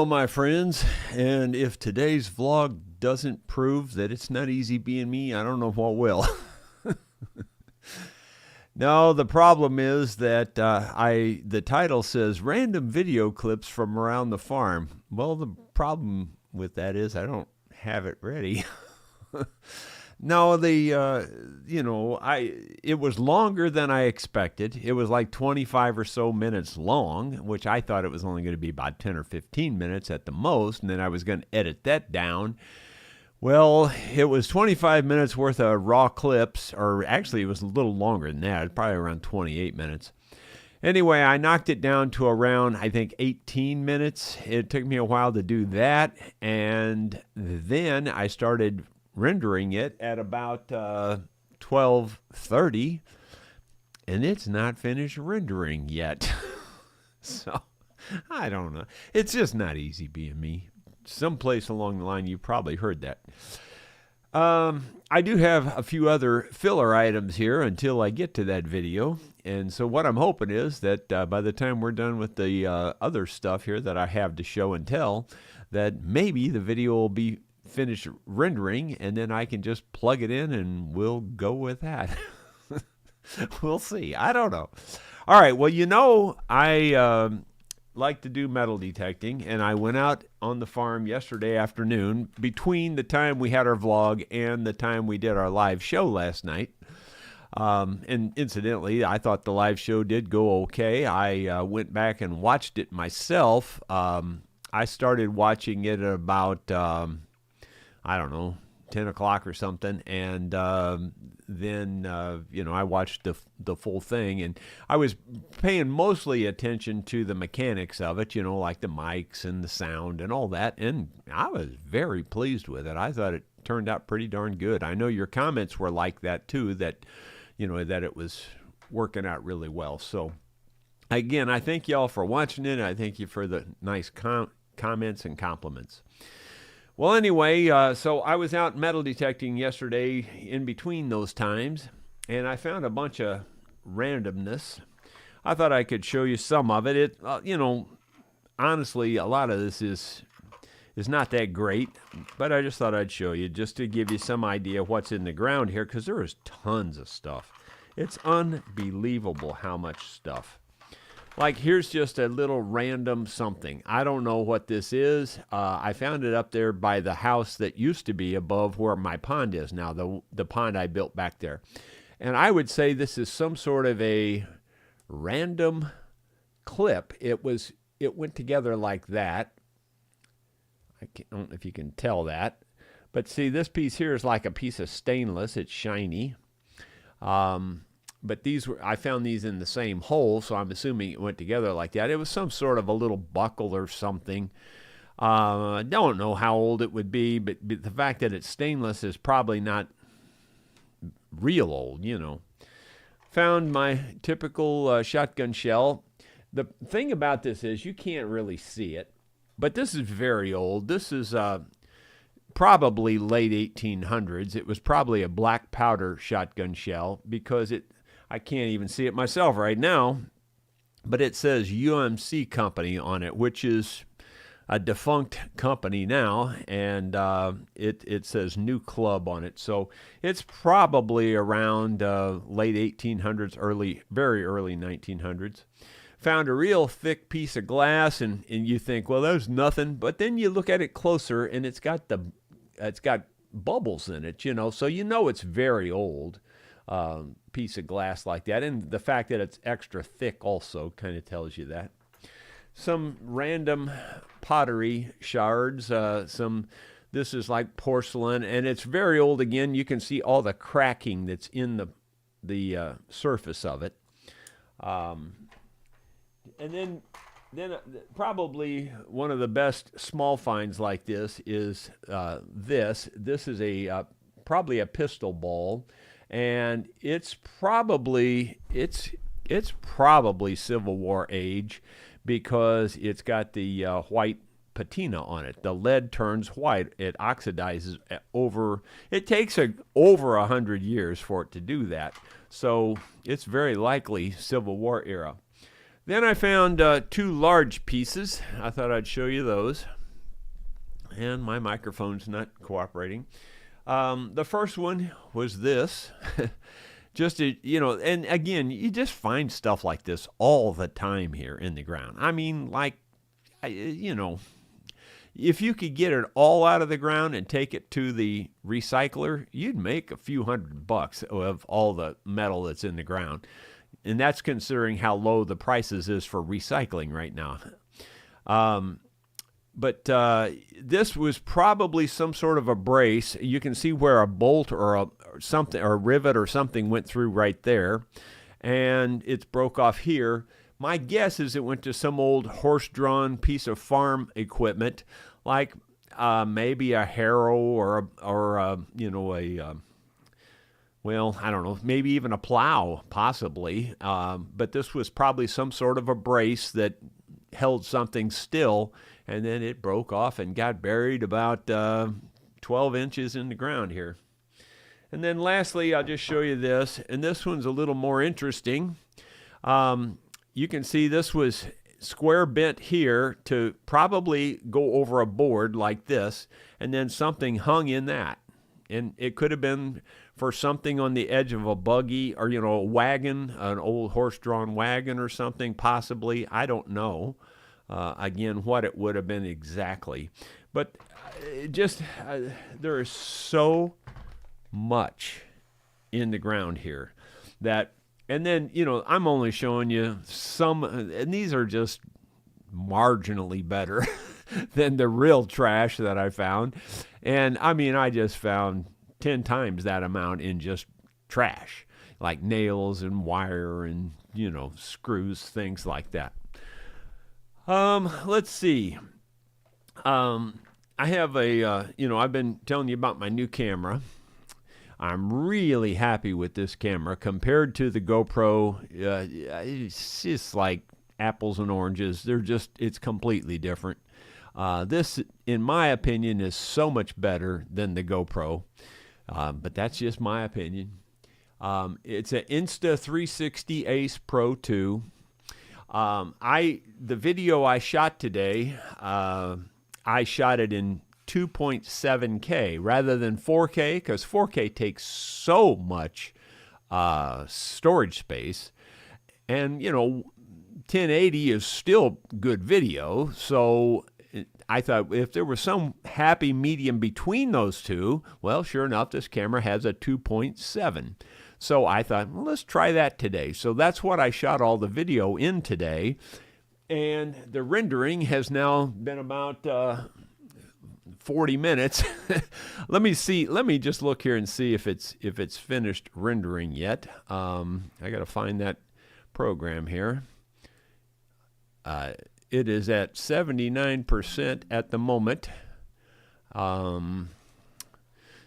Hello, my friends, and if today's vlog doesn't prove that it's not easy being me, I don't know what will. No, the problem is that the title says random video clips from around the farm. Well, the problem with that is I don't have it ready. No, it was longer than I expected. It was like 25 or so minutes long, which I thought it was only going to be about 10 or 15 minutes at the most, and then I was going to edit that down. Well, it was 25 minutes worth of raw clips, or actually it was a little longer than that, probably around 28 minutes. Anyway, I knocked it down to around, I think, 18 minutes. It took me a while to do that, and then I started rendering it at about 12:30, and it's not finished rendering yet. So, I don't know. It's just not easy being me. Someplace along the line, you probably heard that. I do have a few other filler items here until I get to that video. And so what I'm hoping is that by the time we're done with the other stuff here that I have to show and tell, that maybe the video will be finished rendering, and then I can just plug it in and we'll go with that. We'll see. I don't know. All right. Well, I like to do metal detecting, and I went out on the farm yesterday afternoon between the time we had our vlog and the time we did our live show last night. And incidentally, I thought the live show did go okay. I went back and watched it myself. I started watching it at about, I don't know, 10 o'clock or something, and then I watched the full thing, and I was paying mostly attention to the mechanics of it, like the mics and the sound and all that, and I was very pleased with it. I thought it turned out pretty darn good. I know your comments were like that too, that that it was working out really well. So again, I thank y'all for watching it. I thank you for the nice comments and compliments. Well, anyway, so I was out metal detecting yesterday in between those times, and I found a bunch of randomness. I thought I could show you some of it. Honestly, a lot of this is not that great, but I just thought I'd show you just to give you some idea of what's in the ground here, because there is tons of stuff. It's unbelievable how much stuff. Like, here's just a little random something. I don't know what this is. I found it up there by the house that used to be above where my pond is now, the pond I built back there. And I would say this is some sort of a random clip. It went together like that. I don't know if you can tell that. But see, this piece here is like a piece of stainless. It's shiny. But I found these in the same hole, so I'm assuming it went together like that. It was some sort of a little buckle or something. I don't know how old it would be, but the fact that it's stainless is probably not real old, Found my typical shotgun shell. The thing about this is you can't really see it, but this is very old. This is probably late 1800s. It was probably a black powder shotgun shell because I can't even see it myself right now, but it says UMC Company on it, which is a defunct company now, and it says New Club on it. So it's probably around late 1800s, very early 1900s. Found a real thick piece of glass, and you think, well, there's nothing, but then you look at it closer, and it's got bubbles in it, so it's very old. Piece of glass like that, and the fact that it's extra thick also kind of tells you that. Some random pottery shards. This is like porcelain, and it's very old. Again, you can see all the cracking that's in the surface of it. And then probably one of the best small finds like this is this. This is probably a pistol ball. And it's probably Civil War age because it's got the white patina on it. The lead turns white. It oxidizes over. It takes over 100 years for it to do that. So it's very likely Civil War era. Then I found two large pieces. I thought I'd show you those. And my microphone's not cooperating. The first one was this. Just to, and again, you just find stuff like this all the time here in the ground. I mean, like, if you could get it all out of the ground and take it to the recycler, you'd make a few $100 of all the metal that's in the ground. And that's considering how low the prices is for recycling right now. But this was probably some sort of a brace. You can see where a bolt or a rivet or something went through right there, and it's broke off here. My guess is it went to some old horse-drawn piece of farm equipment, like maybe a harrow or well, I don't know, maybe even a plow, possibly. But this was probably some sort of a brace that held something still, and then it broke off and got buried about 12 inches in the ground here. And then lastly, I'll just show you this, and this one's a little more interesting. You can see this was square bent here to probably go over a board like this, and then something hung in that. And it could have been for something on the edge of a buggy or, a wagon, an old horse-drawn wagon or something, possibly. I don't know, again, what it would have been exactly. But there is so much in the ground here that, and then, I'm only showing you some, and these are just marginally better than the real trash that I found. And I mean, I just found 10 times that amount in just trash, like nails and wire and, screws, things like that. Let's see. I have I've been telling you about my new camera. I'm really happy with this camera compared to the GoPro. It's just like apples and oranges. It's completely different. This, in my opinion, is so much better than the GoPro, but that's just my opinion. It's an Insta360 Ace Pro 2. The video I shot today, I shot it in 2.7K rather than 4K, because 4K takes so much storage space, and 1080 is still good video. So I thought if there was some happy medium between those two, well, sure enough, this camera has a 2.7. So I thought, well, let's try that today. So that's what I shot all the video in today. And the rendering has now been about 40 minutes. Let me just look here and see if it's finished rendering yet. I got to find that program here. It is at 79% at the moment.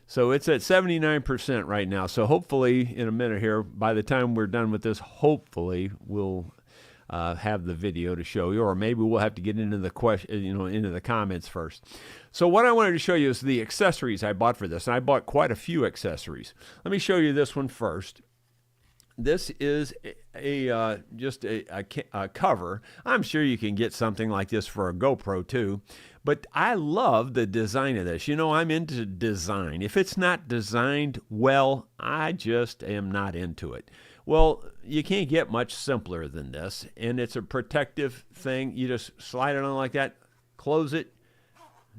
So it's at 79% right now. So hopefully in a minute here, by the time we're done with this, hopefully we'll have the video to show you, or maybe we'll have to get into the into the comments first. So what I wanted to show you is the accessories I bought for this, and I bought quite a few accessories. Let me show you this one first. This is just a cover. I'm sure you can get something like this for a GoPro too, but I love the design of this. I'm into design. If it's not designed well, I just am not into it. Well, you can't get much simpler than this, and it's a protective thing. You just slide it on like that, close it,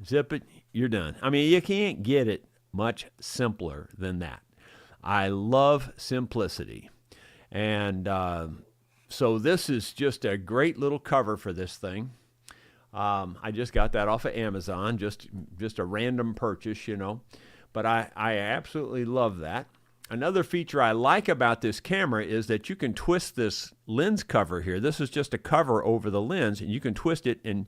zip it, you're done. I mean, you can't get it much simpler than that. I love simplicity. And so this is just a great little cover for this thing. I just got that off of Amazon, just a random purchase, but I absolutely love that. Another feature I like about this camera is that you can twist this lens cover here. This is just a cover over the lens, and you can twist it and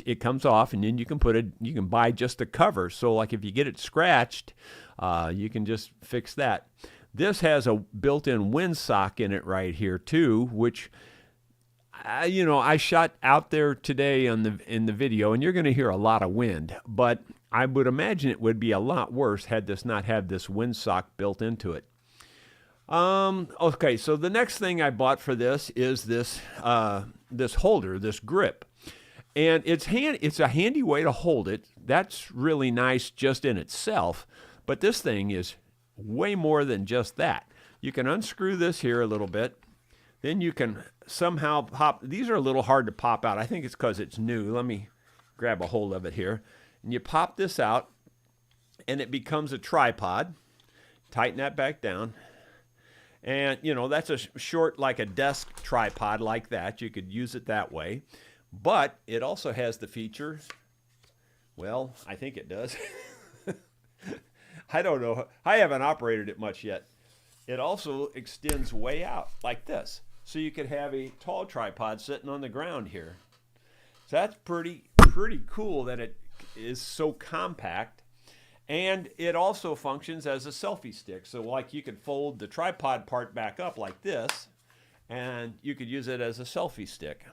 it comes off, and then you can buy just the cover. So like if you get it scratched, you can just fix that. This has a built-in windsock in it right here too, which I shot out there today in the video, and you're going to hear a lot of wind, but I would imagine it would be a lot worse had this not had this windsock built into it. Okay, so the next thing I bought for this is this this holder, this grip. And it's a handy way to hold it. That's really nice just in itself. But this thing is way more than just that. You can unscrew this here a little bit. Then you can somehow pop. These are a little hard to pop out. I think it's because it's new. Let me grab a hold of it here. And you pop this out, and it becomes a tripod. Tighten that back down. And, you know, that's a short, like a desk tripod like that. You could use it that way. But it also has the feature, well, I think it does. I don't know. I haven't operated it much yet. It also extends way out like this. So you could have a tall tripod sitting on the ground here. So that's pretty cool that it is so compact. And it also functions as a selfie stick. So like you could fold the tripod part back up like this, and you could use it as a selfie stick,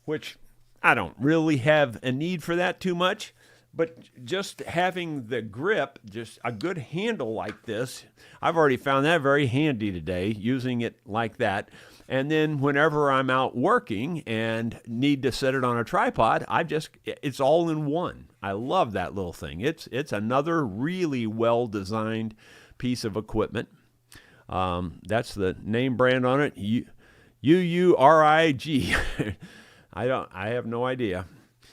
which I don't really have a need for that too much. But just having the grip, just a good handle like this, I've already found that very handy today, using it like that. And then whenever I'm out working and need to set it on a tripod, it's all in one. I love that little thing. It's another really well-designed piece of equipment. That's the name brand on it, UURIG. I have no idea.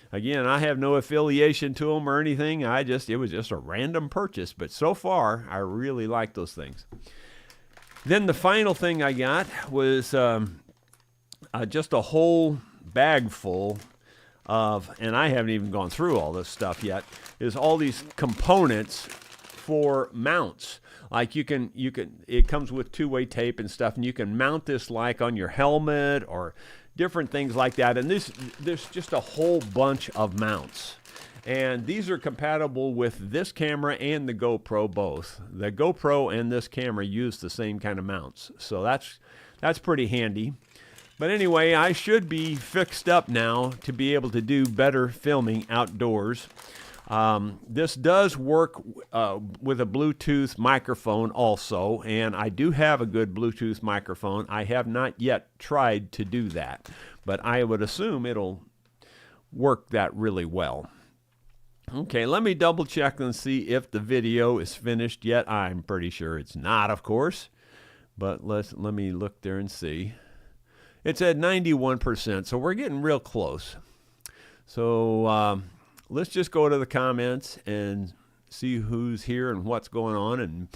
Again, I have no affiliation to them or anything. It was just a random purchase, but so far I really like those things. Then the final thing I got was just a whole bag full of, and I haven't even gone through all this stuff yet, is all these components for mounts. Like it comes with two-way tape and stuff, and you can mount this like on your helmet or different things like that. And there's just a whole bunch of mounts. And these are compatible with this camera and the GoPro both. The GoPro and this camera use the same kind of mounts. So that's pretty handy. But anyway, I should be fixed up now to be able to do better filming outdoors. This does work with a Bluetooth microphone also, and I do have a good Bluetooth microphone. I have not yet tried to do that, but I would assume it'll work that really well. Okay, let me double check and see if the video is finished yet. I'm pretty sure it's not, of course, but let me look there and see. It's at 91%, so we're getting real close. So let's just go to the comments and see who's here and what's going on. And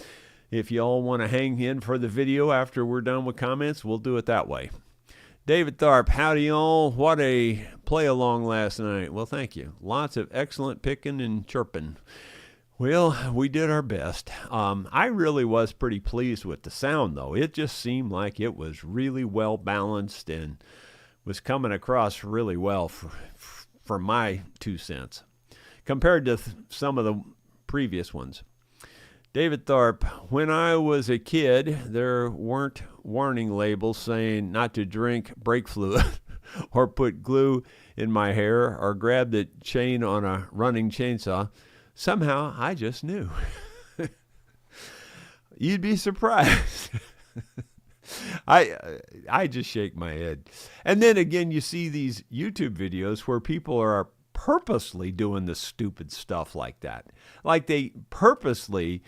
if y'all want to hang in for the video after we're done with comments, we'll do it that way. David Tharp, howdy y'all. What a play along last night. Well, thank you. Lots of excellent picking and chirping. Well, we did our best. I really was pretty pleased with the sound, though. It just seemed like it was really well balanced and was coming across really well for my 2 cents compared to some of the previous ones. David Tharp, when I was a kid, there weren't warning labels saying not to drink brake fluid or put glue in my hair or grab the chain on a running chainsaw. Somehow, I just knew. You'd be surprised. I just shake my head. And then again, you see these YouTube videos where people are purposely doing the stupid stuff like that. Like they purposely,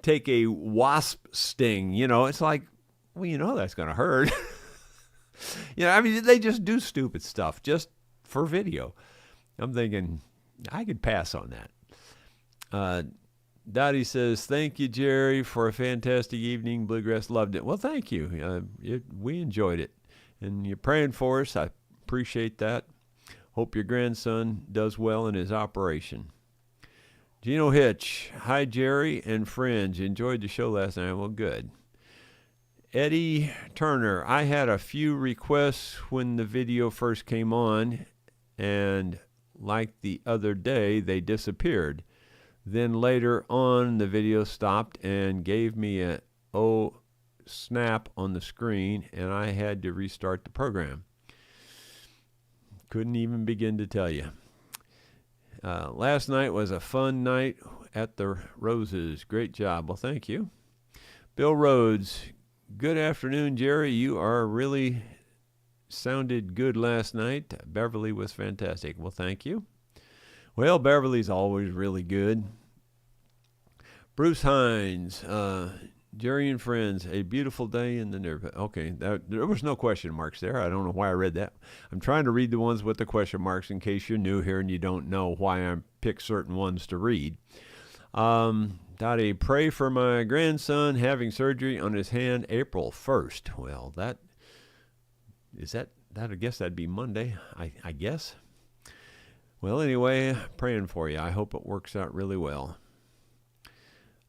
take a wasp sting. It's like, well, that's going to hurt. They just do stupid stuff just for video. I'm thinking I could pass on that. Dottie says, thank you, Jerry, for a fantastic evening. Bluegrass loved it. Well, thank you. We enjoyed it. And you're praying for us. I appreciate that. Hope your grandson does well in his operation. Gino Hitch, hi, Jerry and friends. Enjoyed the show last night. Well, good. Eddie Turner, I had a few requests when the video first came on, and like the other day, they disappeared. Then later on, the video stopped and gave me a snap on the screen, and I had to restart the program. Couldn't even begin to tell you. Last night was a fun night at the Roses. Great job. Well, thank you. Bill Rhodes, good afternoon, Jerry. You are really sounded good last night. Beverly was fantastic. Well, thank you. Well, Beverly's always really good. Bruce Hines, Jerry and friends, a beautiful day in the neighborhood. Okay, there was no question marks there. I don't know why I read that. I'm trying to read the ones with the question marks in case you're new here and you don't know why I pick certain ones to read. Dottie, pray for my grandson having surgery on his hand April 1st. Well, I guess that'd be Monday, I guess. Well, anyway, praying for you. I hope it works out really well.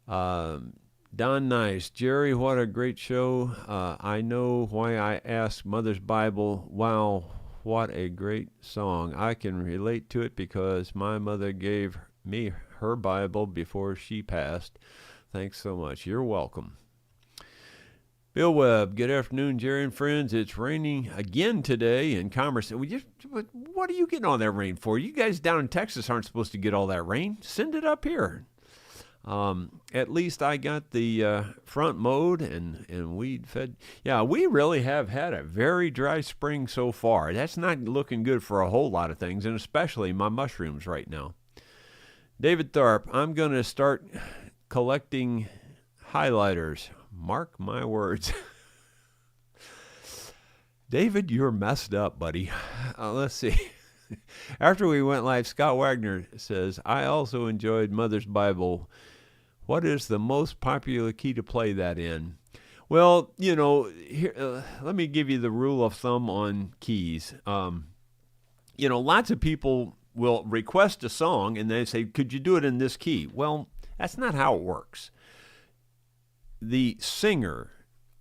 Don Nice, Jerry, what a great show. I know why I asked Mother's Bible. Wow, what a great song. I can relate to it because my mother gave me her Bible before she passed. Thanks so much. You're welcome. Bill Webb, good afternoon, Jerry and friends. It's raining again today in Commerce. What are you getting all that rain for? You guys down in Texas aren't supposed to get all that rain. Send it up here. At least I got the front mowed and weed fed. Yeah, we really have had a very dry spring so far. That's not looking good for a whole lot of things, and especially my mushrooms right now. David Tharp, I'm going to start collecting highlighters. Mark my words. David, you're messed up, buddy. Let's see. After we went live, Scott Wagner says, I also enjoyed Mother's Bible. What is the most popular key to play that in? Well, here, let me give you the rule of thumb on keys. Lots of people will request a song and they say, could you do it in this key? Well, that's not how it works. The singer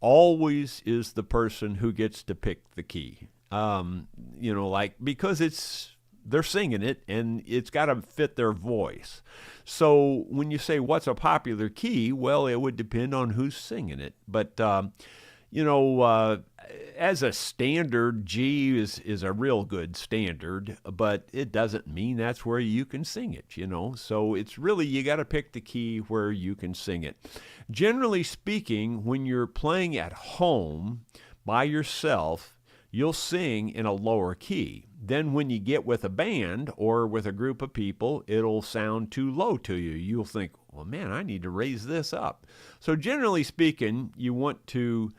always is the person who gets to pick the key. Because they're singing it and it's got to fit their voice. So when you say what's a popular key, well, it would depend on who's singing it. But, as a standard, G is a real good standard, but it doesn't mean that's where you can sing it, So it's really, you got to pick the key where you can sing it. Generally speaking, when you're playing at home by yourself, you'll sing in a lower key. Then when you get with a band or with a group of people, it'll sound too low to you. You'll think, well, man, I need to raise this up. So generally speaking, you want to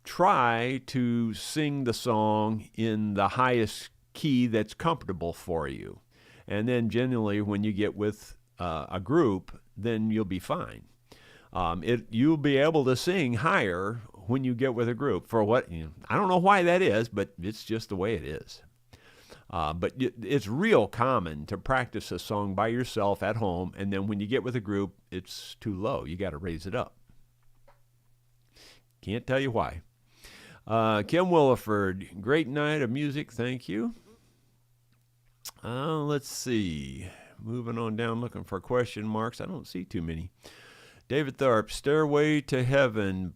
try to sing the song in the highest key that's comfortable for you. And then generally when you get with a group, then you'll be fine. You'll be able to sing higher when you get with a group. For what? I don't know why that is, but it's just the way it is. But it's real common to practice a song by yourself at home, and then when you get with a group, it's too low. You got to raise it up. Can't tell you why. Kim Williford, great night of music. Thank you. Let's see. Moving on down, looking for question marks. I don't see too many. David Tharp, Stairway to Heaven,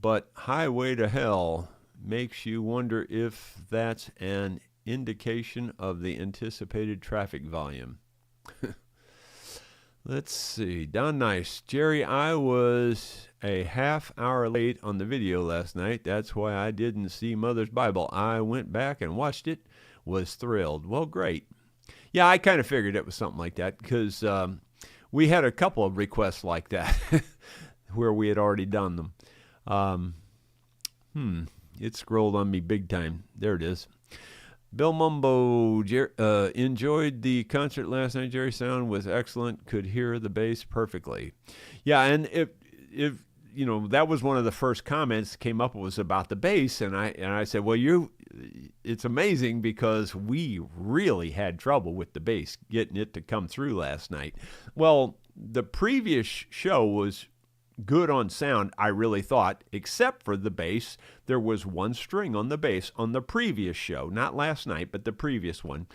but Highway to Hell makes you wonder if that's an indication of the anticipated traffic volume. Let's see. Don Nice. Jerry, I was a half hour late on the video last night. That's why I didn't see Mother's Bible. I went back and watched it. Was thrilled. Well, great. Yeah, I kind of figured it was something like that because we had a couple of requests like that where we had already done them. It scrolled on me big time. There it is. Bill Mumbo, enjoyed the concert last night. Jerry, sound was excellent. Could hear the bass perfectly. Yeah, and if that was one of the first comments that came up was about the bass, and I said, well, it's amazing because we really had trouble with the bass getting it to come through last night. Well, the previous show was good on sound, I really thought, except for the bass. There was one string on the bass on the previous show, not last night, but the previous one,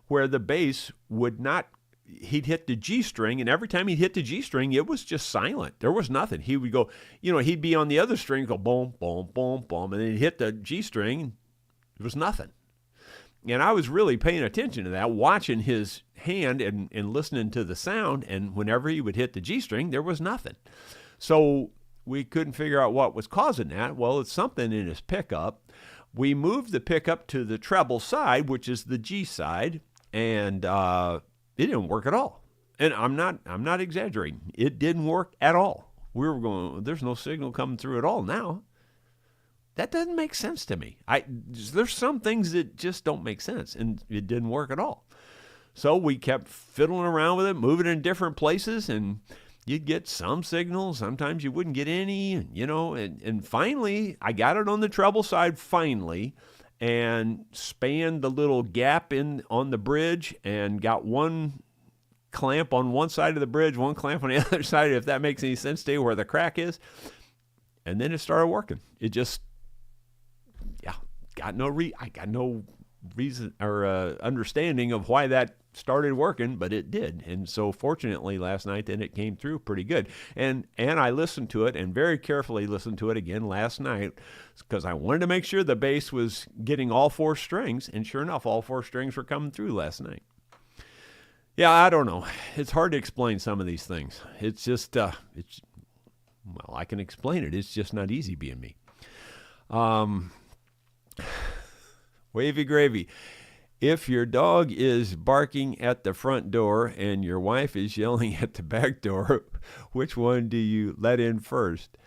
where the bass would not, he'd hit the G string, and every time he'd hit the G string, it was just silent. There was nothing. He would go, he'd be on the other string, go boom, boom, boom, boom, and then he'd hit the G string, and there was nothing. And I was really paying attention to that, watching his hand and listening to the sound, and whenever he would hit the G string, there was nothing. So we couldn't figure out what was causing that. Well, it's something in his pickup. We moved the pickup to the treble side, which is the G side, and it didn't work at all. And I'm not exaggerating. It didn't work at all. We were going, there's no signal coming through at all now. That doesn't make sense to me. There's some things that just don't make sense, and it didn't work at all. So we kept fiddling around with it, moving in different places, and you'd get some signals. Sometimes you wouldn't get any, and finally, I got it on the treble side finally, and spanned the little gap on the bridge and got one clamp on one side of the bridge, one clamp on the other side, if that makes any sense to you, where the crack is. And then it started working. It just, I got no reason or understanding of why that started working, but it did. And so fortunately last night, then it came through pretty good. And I listened to it, and very carefully listened to it again last night, because I wanted to make sure the bass was getting all 4 strings, and sure enough, all 4 strings were coming through last night. Yeah, I don't know. It's hard to explain some of these things. It's just, well, I can explain it. It's just not easy being me. Wavy gravy. If your dog is barking at the front door and your wife is yelling at the back door, which one do you let in first?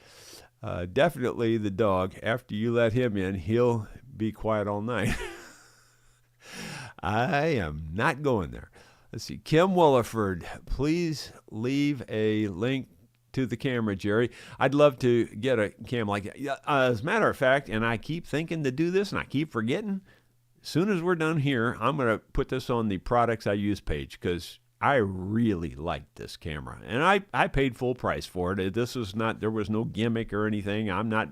Definitely the dog. After you let him in, he'll be quiet all night. I am not going there. Let's see. Kim Williford, please leave a link to the camera, Jerry. I'd love to get a cam like that. As a matter of fact, and I keep thinking to do this, and I keep forgetting, as soon as we're done here, I'm going to put this on the products I use page, because I really like this camera. And I paid full price for it. This was not, there was no gimmick or anything. I'm not,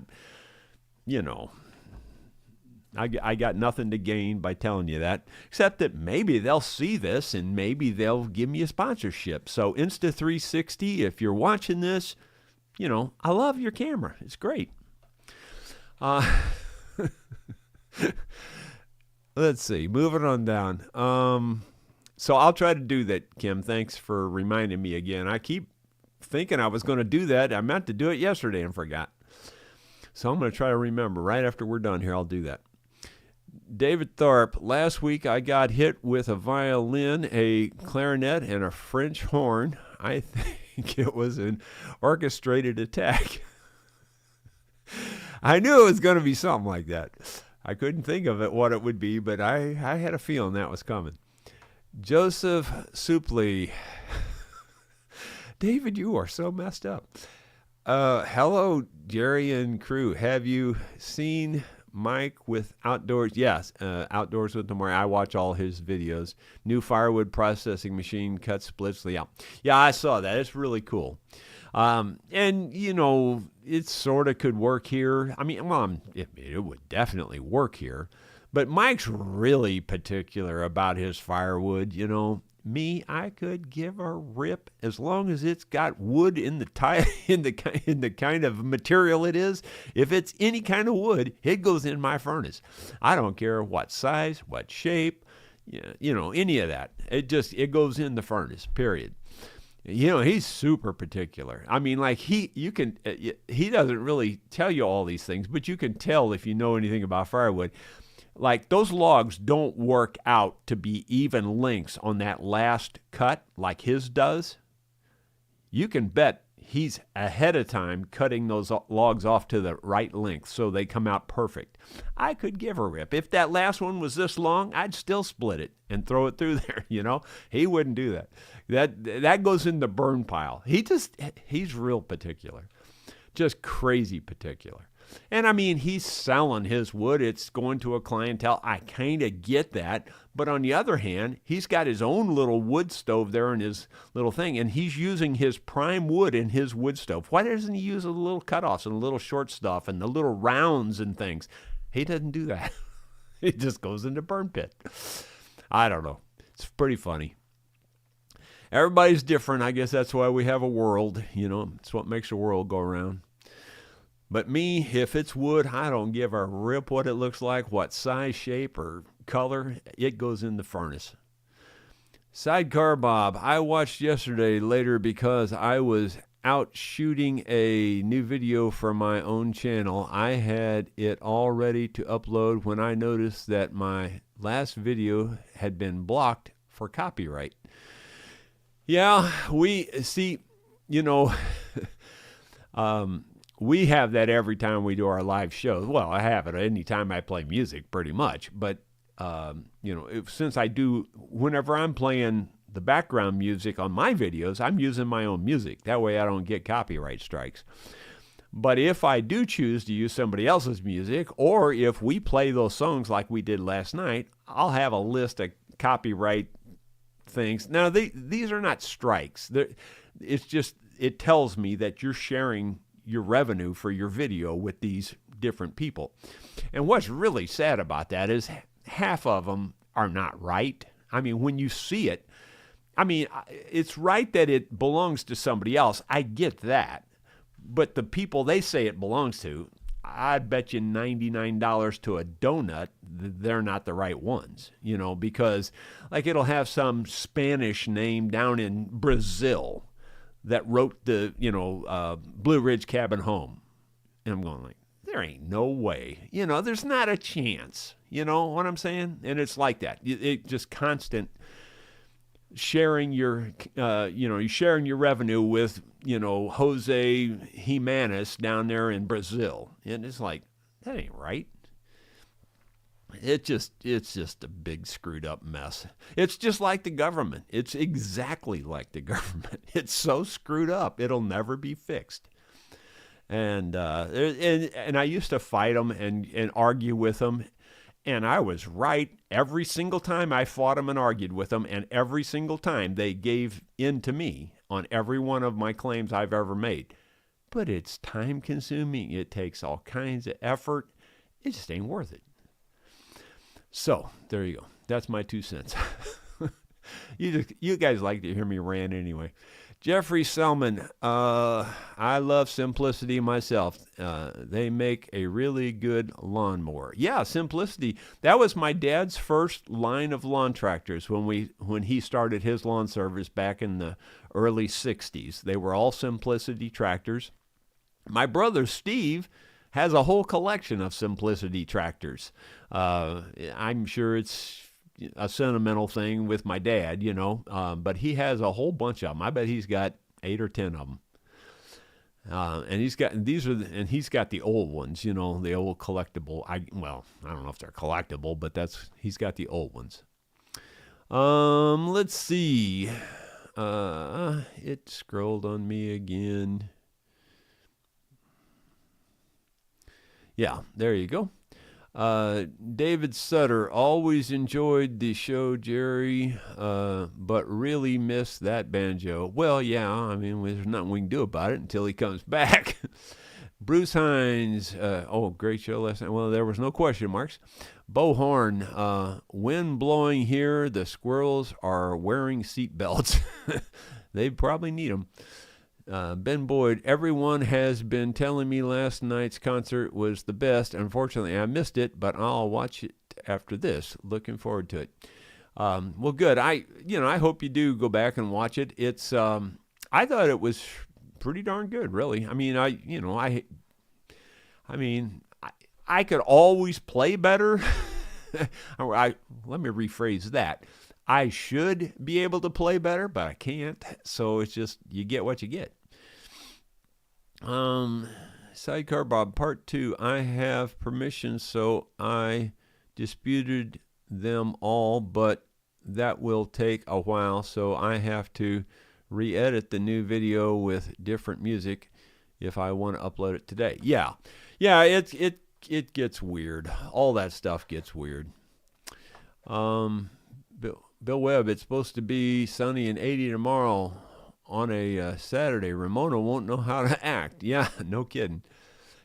I got nothing to gain by telling you that, except that maybe they'll see this and maybe they'll give me a sponsorship. So Insta360, if you're watching this, I love your camera. It's great. Let's see, moving on down. So I'll try to do that, Kim. Thanks for reminding me again. I keep thinking I was going to do that. I meant to do it yesterday and forgot. So I'm going to try to remember. Right after we're done here, I'll do that. David Tharp, last week I got hit with a violin, a clarinet, and a French horn. I think it was an orchestrated attack. I knew it was going to be something like that. I couldn't think of it, what it would be, but I had a feeling that was coming. Joseph Supley. David, you are so messed up. Hello, Jerry and crew. Have you seen Mike with Outdoors? Yes, Outdoors with the More. I watch all his videos. New firewood processing machine, cut splits. Yeah, I saw that. It's really cool. And, it sort of could work here. I mean, well, it would definitely work here. But Mike's really particular about his firewood. Me, I could give a rip as long as it's got wood in the kind of material it is. If it's any kind of wood, it goes in my furnace. I don't care what size, what shape, any of that. It goes in the furnace, period. He's super particular. I mean, like he doesn't really tell you all these things, but you can tell if you know anything about firewood. Like, those logs don't work out to be even lengths on that last cut like his does. You can bet he's ahead of time cutting those logs off to the right length so they come out perfect. I could give a rip. If that last one was this long, I'd still split it and throw it through there, He wouldn't do that. That goes in the burn pile. He's real particular. Just crazy particular. And I mean, he's selling his wood. It's going to a clientele. I kind of get that. But on the other hand, he's got his own little wood stove there in his little thing. And he's using his prime wood in his wood stove. Why doesn't he use the little cutoffs and the little short stuff and the little rounds and things? He doesn't do that. He just goes in the burn pit. I don't know. It's pretty funny. Everybody's different. I guess that's why we have a world. It's what makes the world go around. But me, if it's wood, I don't give a rip what it looks like, what size, shape, or color. It goes in the furnace. Sidecar Bob, I watched yesterday later because I was out shooting a new video for my own channel. I had it all ready to upload when I noticed that my last video had been blocked for copyright. Yeah, we see, you know, we have that every time we do our live shows. Well, I have it any time I play music, pretty much. But you know, since I do, whenever I'm playing the background music on my videos, I'm using my own music. That way I don't get copyright strikes. But if I do choose to use somebody else's music, or if we play those songs like we did last night, I'll have a list of copyright things. Now, these are not strikes. It's just, it tells me that you're sharing your revenue for your video with these different people. And what's really sad about that is half of them are not right. I mean, when you see it, I mean, it's right that it belongs to somebody else. I get that. But the people they say it belongs to, I'd bet you $99 to a donut they're not the right ones, you know, because like it'll have some Spanish name down in Brazil that wrote the, you know, Blue Ridge Cabin Home. And I'm going like, there ain't no way. You know, there's not a chance. You know what I'm saying? And it's like that. It just constant sharing your, you know, you're sharing your revenue with, you know, Jose Jimenez down there in Brazil. And it's like, that ain't right. It's just a big screwed up mess. It's just like the government. It's exactly like the government. It's so screwed up. It'll never be fixed. And I used to fight them and argue with them. And I was right every single time I fought them and argued with them. And every single time they gave in to me on every one of my claims I've ever made. But it's time consuming. It takes all kinds of effort. It just ain't worth it. So there you go. That's my 2 cents. You guys like to hear me rant anyway. Jeffrey Selman, I love Simplicity myself. They make a really good lawnmower. Yeah, Simplicity. That was my dad's first line of lawn tractors when he started his lawn service back in the early 60s. They were all Simplicity tractors. My brother Steve has a whole collection of Simplicity tractors. I'm sure it's a sentimental thing with my dad, you know, but he has a whole bunch of them. I bet he's got 8 or 10 of them. And he's got he's got the old ones, you know, the old collectible. I don't know if they're collectible, but he's got the old ones. Let's see. It scrolled on me again. Yeah, there you go. David Sutter, always enjoyed the show, Jerry, but really missed that banjo. Well, yeah, I mean, there's nothing we can do about it until he comes back. Bruce Hines, great show last night. Well, there was no question marks. Bo Horn, wind blowing here, the squirrels are wearing seat belts. They probably need them. Ben Boyd, everyone has been telling me last night's concert was the best. Unfortunately, I missed it, but I'll watch it after this. Looking forward to it. Well, good. I hope you do go back and watch it. It's, I thought it was pretty darn good, really. I mean, I could always play better. Let me rephrase that. I should be able to play better, but I can't. So it's just, you get what you get. Sidecar Bob, part 2. I have permission, so I disputed them all, but that will take a while, so I have to re-edit the new video with different music if I want to upload it today. Yeah, it gets weird. All that stuff gets weird. Bill Webb, it's supposed to be sunny and 80 tomorrow on a Saturday. Ramona won't know how to act. Yeah, no kidding.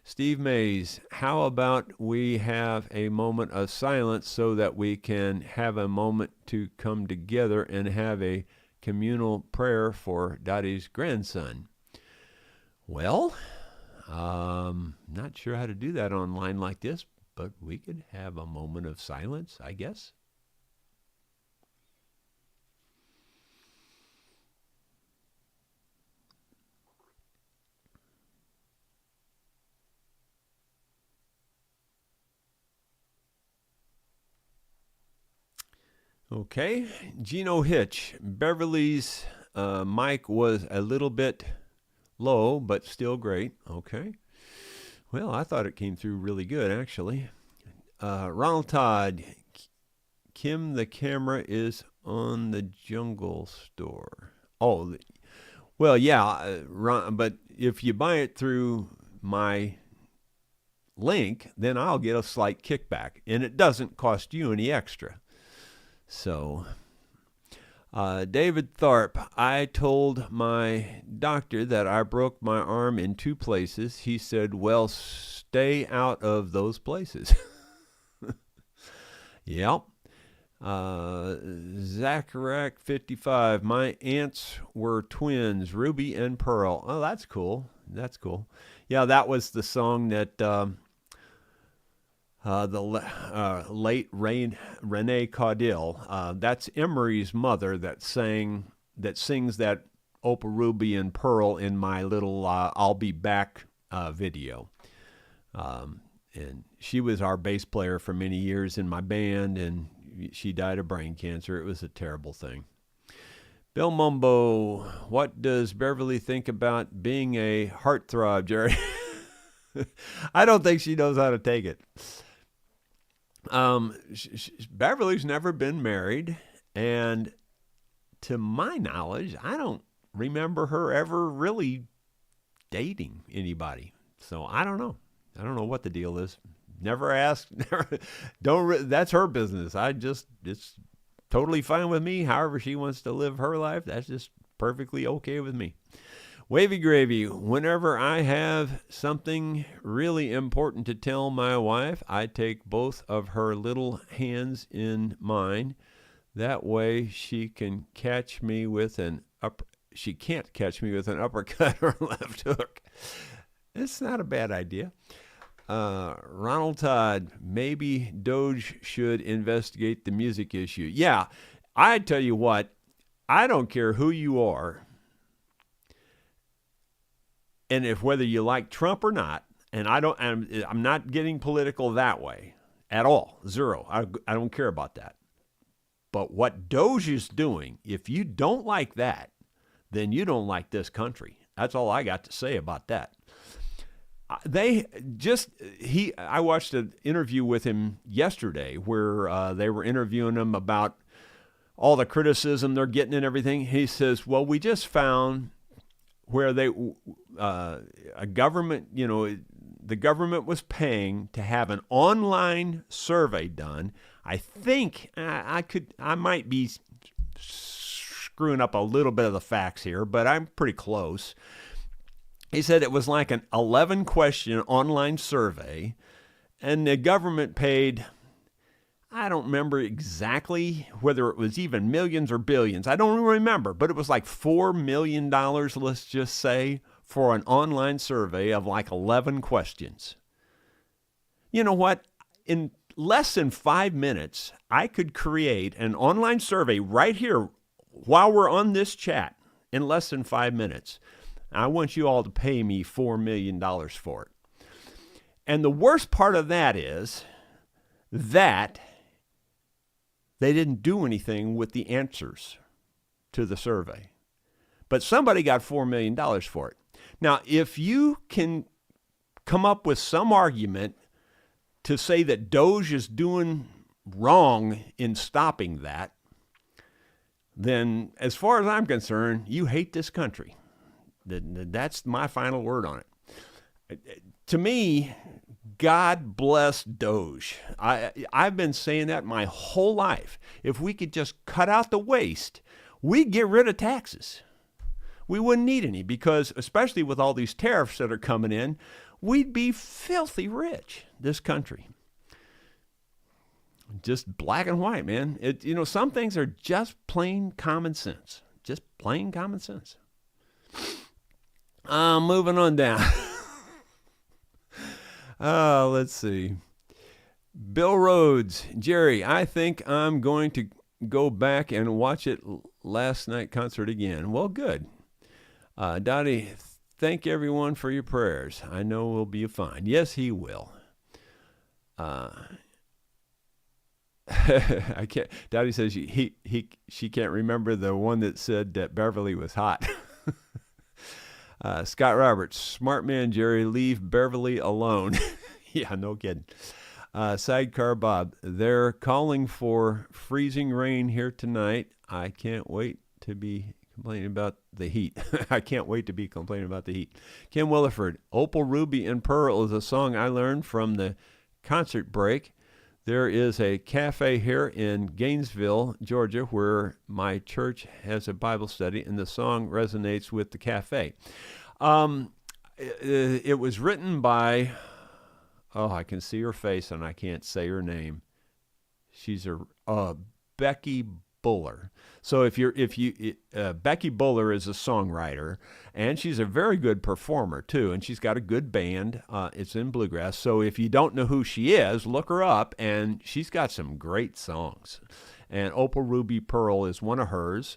Steve Mays, how about we have a moment of silence so that we can have a moment to come together and have a communal prayer for Dottie's grandson? Well, not sure how to do that online like this, but we could have a moment of silence, I guess. Okay. Gino Hitch. Beverly's mic was a little bit low, but still great. Okay. Well, I thought it came through really good, actually. Ronald Todd. Kim, the camera is on the Jungle Store. Oh, well, yeah, but if you buy it through my link, then I'll get a slight kickback, and it doesn't cost you any extra. So, David Tharp, I told my doctor that I broke my arm in 2 places. He said, well, stay out of those places. Yep. Zacharac 55. My aunts were twins, Ruby and Pearl. Oh, that's cool. That's cool. Yeah, that was the song that the late Renee Caudill. That's Emery's mother that sings that Oprah, Ruby, and Pearl in my little "I'll Be Back" video. And she was our bass player for many years in my band, and she died of brain cancer. It was a terrible thing. Bill Mumbo, what does Beverly think about being a heartthrob, Jerry? I don't think she knows how to take it. Beverly's never been married, and to my knowledge, I don't remember her ever really dating anybody. So I don't know. I don't know what the deal is. Never asked. That's her business. It's totally fine with me. However she wants to live her life, that's just perfectly okay with me. Wavy Gravy, whenever I have something really important to tell my wife, I take both of her little hands in mine. That way she can catch me with she can't catch me with an uppercut or left hook. It's not a bad idea. Ronald Todd, maybe Doge should investigate the music issue. Yeah, I tell you what, I don't care who you are, and if whether you like Trump or not, and I'm not getting political that way at all. Zero. I don't care about that. But what Doge is doing, if you don't like that, then you don't like this country. That's all I got to say about that. I watched an interview with him yesterday where they were interviewing him about all the criticism they're getting and everything. He says, well, we just found where the government was paying to have an online survey done. I think I might be screwing up a little bit of the facts here, but I'm pretty close. He said it was like an 11-question online survey, and the government paid, I don't remember exactly whether it was even millions or billions. I don't remember, but it was like $4 million, let's just say, for an online survey of like 11 questions. You know what? In less than 5 minutes, I could create an online survey right here while we're on this chat in less than 5 minutes. I want you all to pay me $4 million for it. And the worst part of that is that they didn't do anything with the answers to the survey. But somebody got $4 million for it. Now, if you can come up with some argument to say that Doge is doing wrong in stopping that, then as far as I'm concerned, you hate this country. That's my final word on it. To me, God bless Doge. I've been saying that my whole life. If we could just cut out the waste, we'd get rid of taxes. We wouldn't need any because, especially with all these tariffs that are coming in, we'd be filthy rich, this country. Just black and white, man. Some things are just plain common sense. Just plain common sense. Moving on down. Let's see. Bill Rhodes. Jerry, I think I'm going to go back and watch it last night concert again. Well, good. Dottie, thank everyone for your prayers. I know we'll be fine. Yes, he will. I can't. Daddy says she can't remember the one that said that Beverly was hot. Scott Roberts, smart man Jerry, leave Beverly alone. Yeah, no kidding. Sidecar Bob, they're calling for freezing rain here tonight. I can't wait to be complaining about the heat. I can't wait to be complaining about the heat. Kim Williford, Opal, Ruby, and Pearl is a song I learned from the concert break. There is a cafe here in Gainesville, Georgia, where my church has a Bible study, and the song resonates with the cafe. It was written by, oh, I can see her face, and I can't say her name. She's Becky Buller. So Becky Buller is a songwriter, and she's a very good performer too, and she's got a good band. It's in bluegrass. So if you don't know who she is, look her up, and she's got some great songs. And Opal, Ruby, Pearl is one of hers.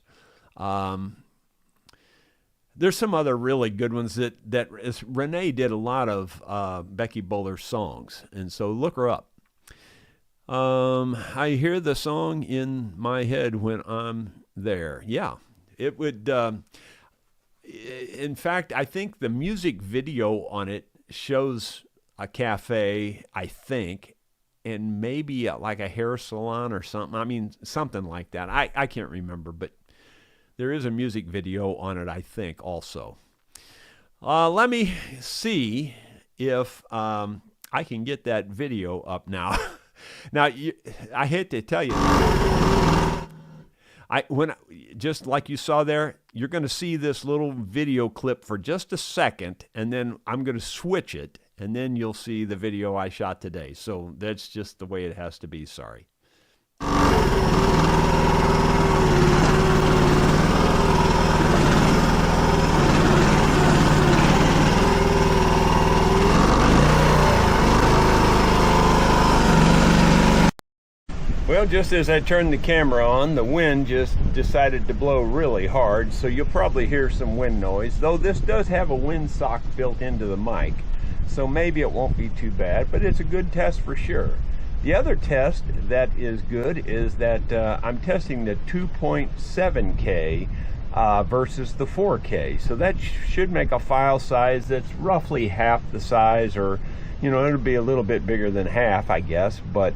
There's some other really good ones that Renee did a lot of Becky Buller songs, and so look her up. I hear the song in my head when I'm there. Yeah, it would. In fact, I think the music video on it shows a cafe, I think, and maybe like a hair salon or something. I mean, something like that. I can't remember, but there is a music video on it, I think, also. Let me see if I can get that video up now. Now, I hate to tell you, just like you saw there, you're going to see this little video clip for just a second, and then I'm going to switch it, and then you'll see the video I shot today. So that's just the way it has to be. Sorry. Well, just as I turned the camera on, the wind just decided to blow really hard, so you'll probably hear some wind noise, though this does have a windsock built into the mic, so maybe it won't be too bad, but it's a good test for sure. The other test that is good is that I'm testing the 2.7K versus the 4K, so that should make a file size that's roughly half the size, or, you know, it'll be a little bit bigger than half, I guess, but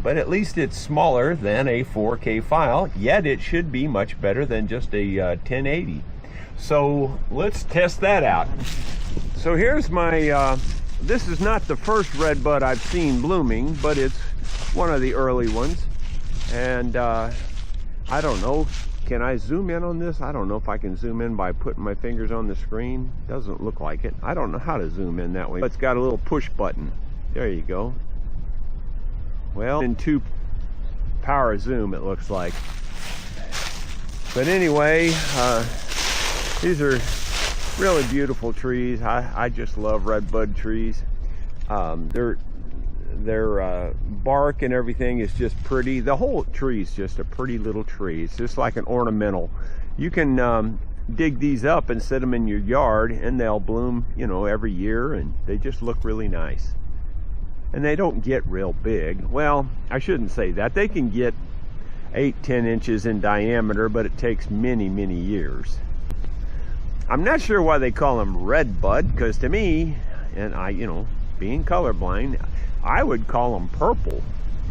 at least it's smaller than a 4K file, yet it should be much better than just a 1080. So let's test that out. So here's my, this is not the first redbud I've seen blooming, but it's one of the early ones. And I don't know, can I zoom in on this? I don't know if I can zoom in by putting my fingers on the screen. Doesn't look like it. I don't know how to zoom in that way. It's got a little push button. There you go. Well, in 2 power zoom, it looks like. But anyway, these are really beautiful trees. I just love redbud trees. Their bark and everything is just pretty. The whole tree is just a pretty little tree. It's just like an ornamental. You can dig these up and set them in your yard, and they'll bloom, you know, every year, and they just look really nice. And they don't get real big. Well, I shouldn't say that. They can get 8-10 inches in diameter, but it takes many, many years. I'm not sure why they call them redbud, because to me, and I, you know, being colorblind, I would call them purple,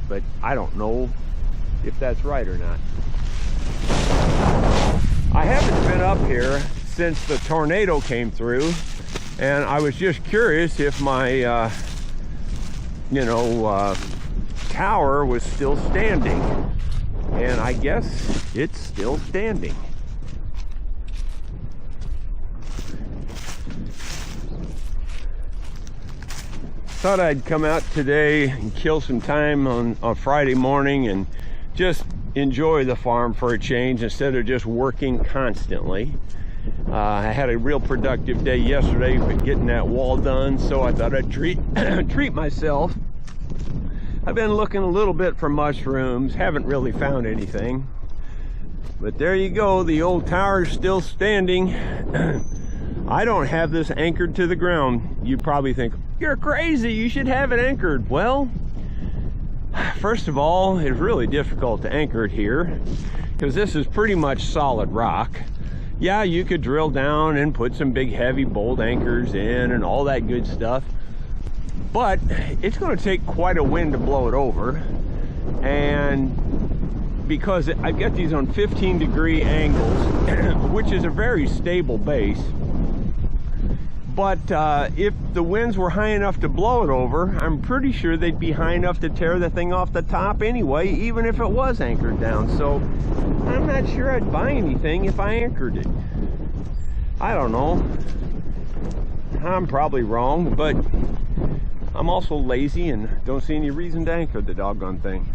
but I don't know if that's right or not. I haven't been up here since the tornado came through, and I was just curious if my tower was still standing, and I guess it's still standing. Thought I'd come out today and kill some time on Friday morning and just enjoy the farm for a change instead of just working constantly. I had a real productive day yesterday getting that wall done, so I thought I'd treat myself. I've been looking a little bit for mushrooms, haven't really found anything. But there you go, the old tower's still standing. I don't have this anchored to the ground. You probably think, you're crazy, you should have it anchored. Well, first of all, it's really difficult to anchor it here because this is pretty much solid rock. Yeah, you could drill down and put some big heavy bolt anchors in and all that good stuff, but it's going to take quite a wind to blow it over. And because I've got these on 15-degree angles, which is a very stable base, but if the winds were high enough to blow it over, I'm pretty sure they'd be high enough to tear the thing off the top anyway, even if it was anchored down. So I'm not sure I'd buy anything if I anchored it. I don't know. I'm probably wrong, but I'm also lazy and don't see any reason to anchor the doggone thing.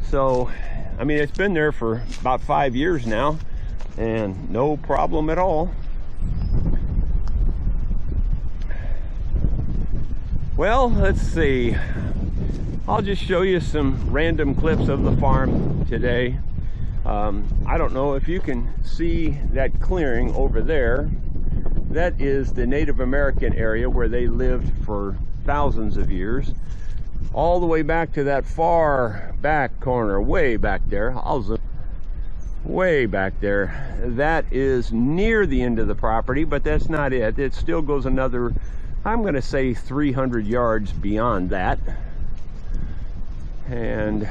So, I mean, it's been there for about 5 years now, and no problem at all. Well, let's see. I'll just show you some random clips of the farm today. I don't know if you can see that clearing over there. That is the Native American area where they lived for thousands of years. All the way back to that far back corner, way back there. I'll zoom. Way back there. That is near the end of the property, but that's not it. It still goes another, I'm going to say 300 yards beyond that. And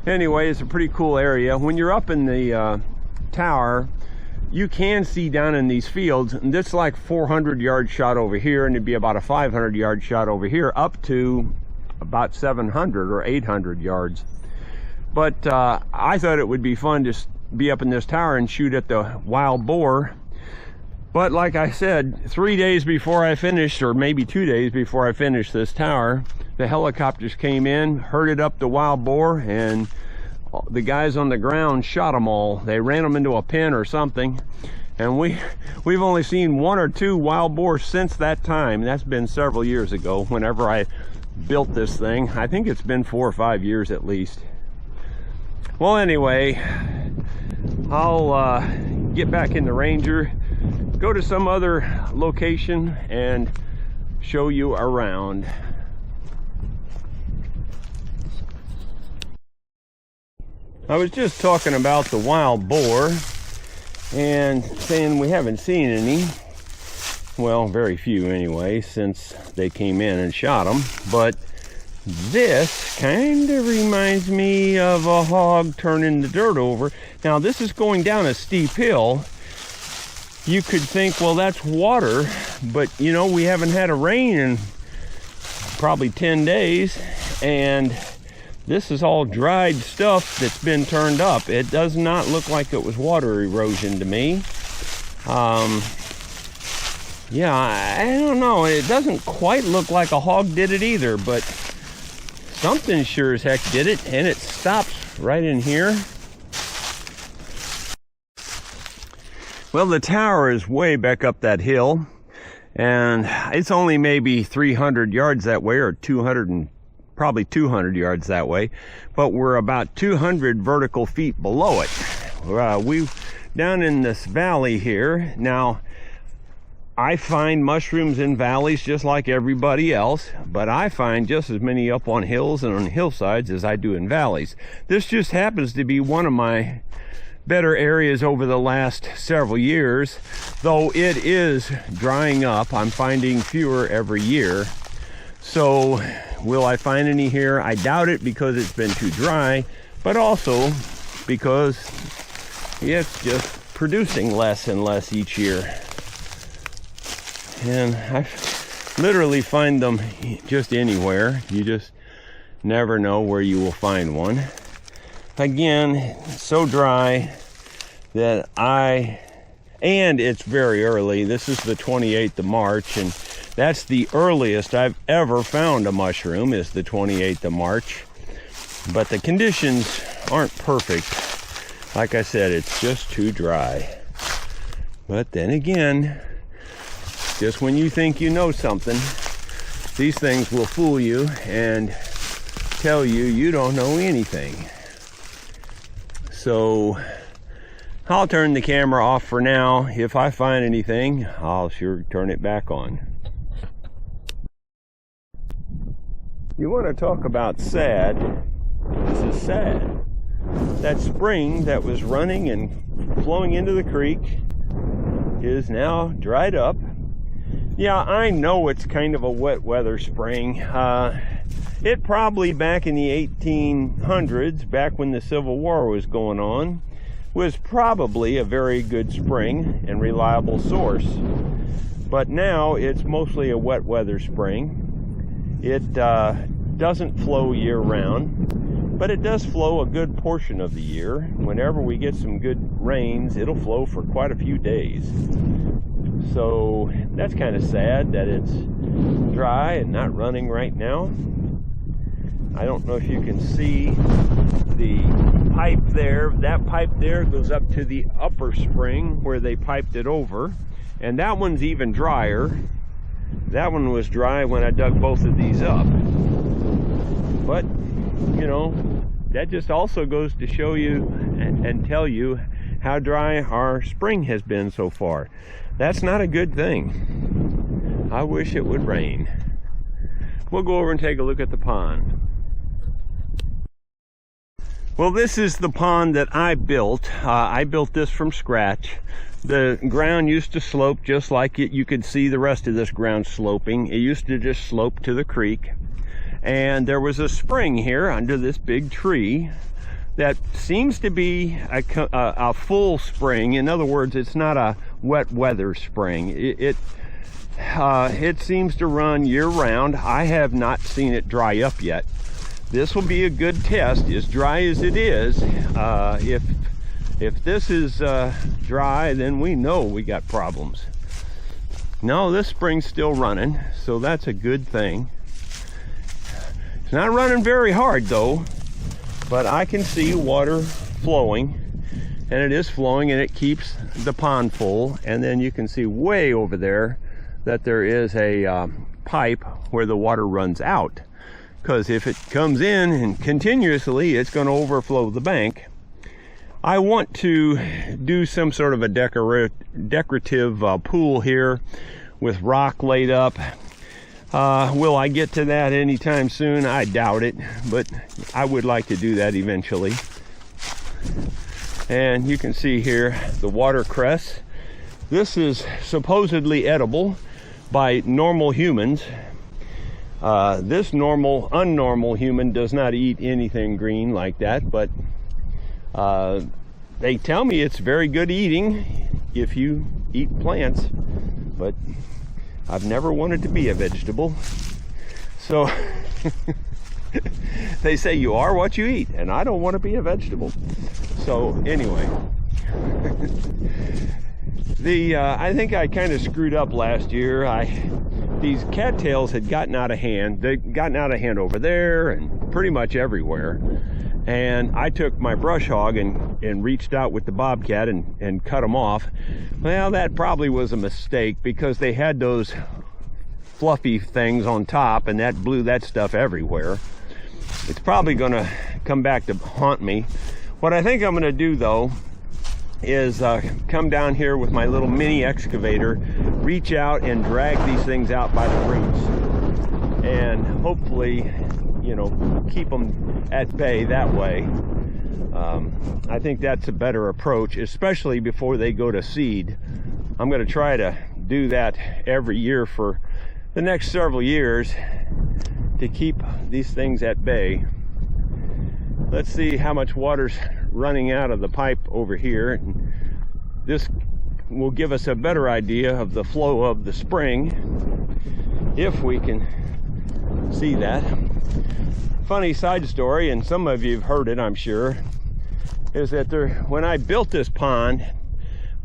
anyway, it's a pretty cool area. When you're up in the tower, you can see down in these fields, and this is like 400 yard shot over here, and it'd be about a 500 yard shot over here, up to about 700 or 800 yards. But I thought it would be fun to be up in this tower and shoot at the wild boar. But like I said, 3 days before I finished, or maybe 2 days before I finished this tower, the helicopters came in, herded up the wild boar, and the guys on the ground shot them all. They ran them into a pen or something, and we've only seen 1 or 2 wild boars since that time. That's been several years ago, whenever I built this thing. I think it's been 4 or 5 years at least. Well, anyway, I'll get back in the Ranger, go to some other location, and show you around. I was just talking about the wild boar and saying we haven't seen any. Well, very few anyway, since they came in and shot them. But this kind of reminds me of a hog turning the dirt over. Now, this is going down a steep hill. You could think, well, that's water, but you know, we haven't had a rain in probably 10 days, and this is all dried stuff that's been turned up. It does not look like it was water erosion to me. Yeah, I don't know. It doesn't quite look like a hog did it either, but something sure as heck did it, and it stops right in here. Well, the tower is way back up that hill, and it's only maybe 300 yards that way, or 200 and probably 200 yards that way, but we're about 200 vertical feet below it. We down in this valley here. Now, I find mushrooms in valleys just like everybody else, but I find just as many up on hills and on hillsides as I do in valleys. This just happens to be one of my better areas over the last several years, though it is drying up. I'm finding fewer every year. So will I find any here? I doubt it, because it's been too dry, but also because it's just producing less and less each year. And I literally find them just anywhere. You just never know where you will find one. Again, it's so dry that and it's very early. This is the 28th of March, and that's the earliest I've ever found a mushroom, is the 28th of March. But the conditions aren't perfect. Like I said, it's just too dry. But then again, just when you think you know something, these things will fool you and tell you you don't know anything. So I'll turn the camera off for now. If I find anything, I'll sure turn it back on. You want to talk about sad? This is sad. That spring that was running and flowing into the creek is now dried up. Yeah, I know it's kind of a wet weather spring. It probably back in the 1800s, back when the Civil War was going on, was probably a very good spring and reliable source. But now it's mostly a wet weather spring. It doesn't flow year round, but it does flow a good portion of the year. Whenever we get some good rains, it'll flow for quite a few days. So that's kind of sad that it's dry and not running right now. I don't know if you can see the pipe there. That pipe there goes up to the upper spring where they piped it over. And that one's even drier. That one was dry when I dug both of these up. But, you know, that just also goes to show you and tell you how dry our spring has been so far. That's not a good thing. I wish it would rain. We'll go over and take a look at the pond. Well, this is the pond that I built. I built this from scratch. The ground used to slope just like it. You could see the rest of this ground sloping. It used to just slope to the creek. And there was a spring here under this big tree that seems to be a full spring. In other words, it's not a wet weather spring. It seems to run year round. I have not seen it dry up yet. This will be a good test, as dry as it is. If this is dry, then we know we got problems. No, this spring's still running, so that's a good thing. It's not running very hard though, but I can see water flowing, and it is flowing, and it keeps the pond full. And then you can see way over there that there is a pipe where the water runs out, because if it comes in and continuously, it's going to overflow the bank. I want to do some sort of a decorative pool here with rock laid up. Will I get to that anytime soon? I doubt it, but I would like to do that eventually. And you can see here the watercress. This is supposedly edible by normal humans. This unnormal human does not eat anything green like that, but they tell me it's very good eating if you eat plants, but I've never wanted to be a vegetable. So they say you are what you eat, and I don't want to be a vegetable. So anyway, I think I kind of screwed up last year. These cattails had gotten out of hand. They'd gotten out of hand over there and pretty much everywhere. And I took my brush hog and reached out with the bobcat and cut them off. Well, that probably was a mistake, because they had those fluffy things on top, and that blew that stuff everywhere. It's probably going to come back to haunt me. What I think I'm going to do, though, is come down here with my little mini excavator, reach out and drag these things out by the roots, and hopefully, you know, keep them at bay that way. I think that's a better approach, especially before they go to seed. I'm going to try to do that every year for the next several years to keep these things at bay. Let's see how much water's running out of the pipe over here. This will give us a better idea of the flow of the spring, if we can see that. Funny side story, and some of you have heard it, I'm sure, is that when I built this pond,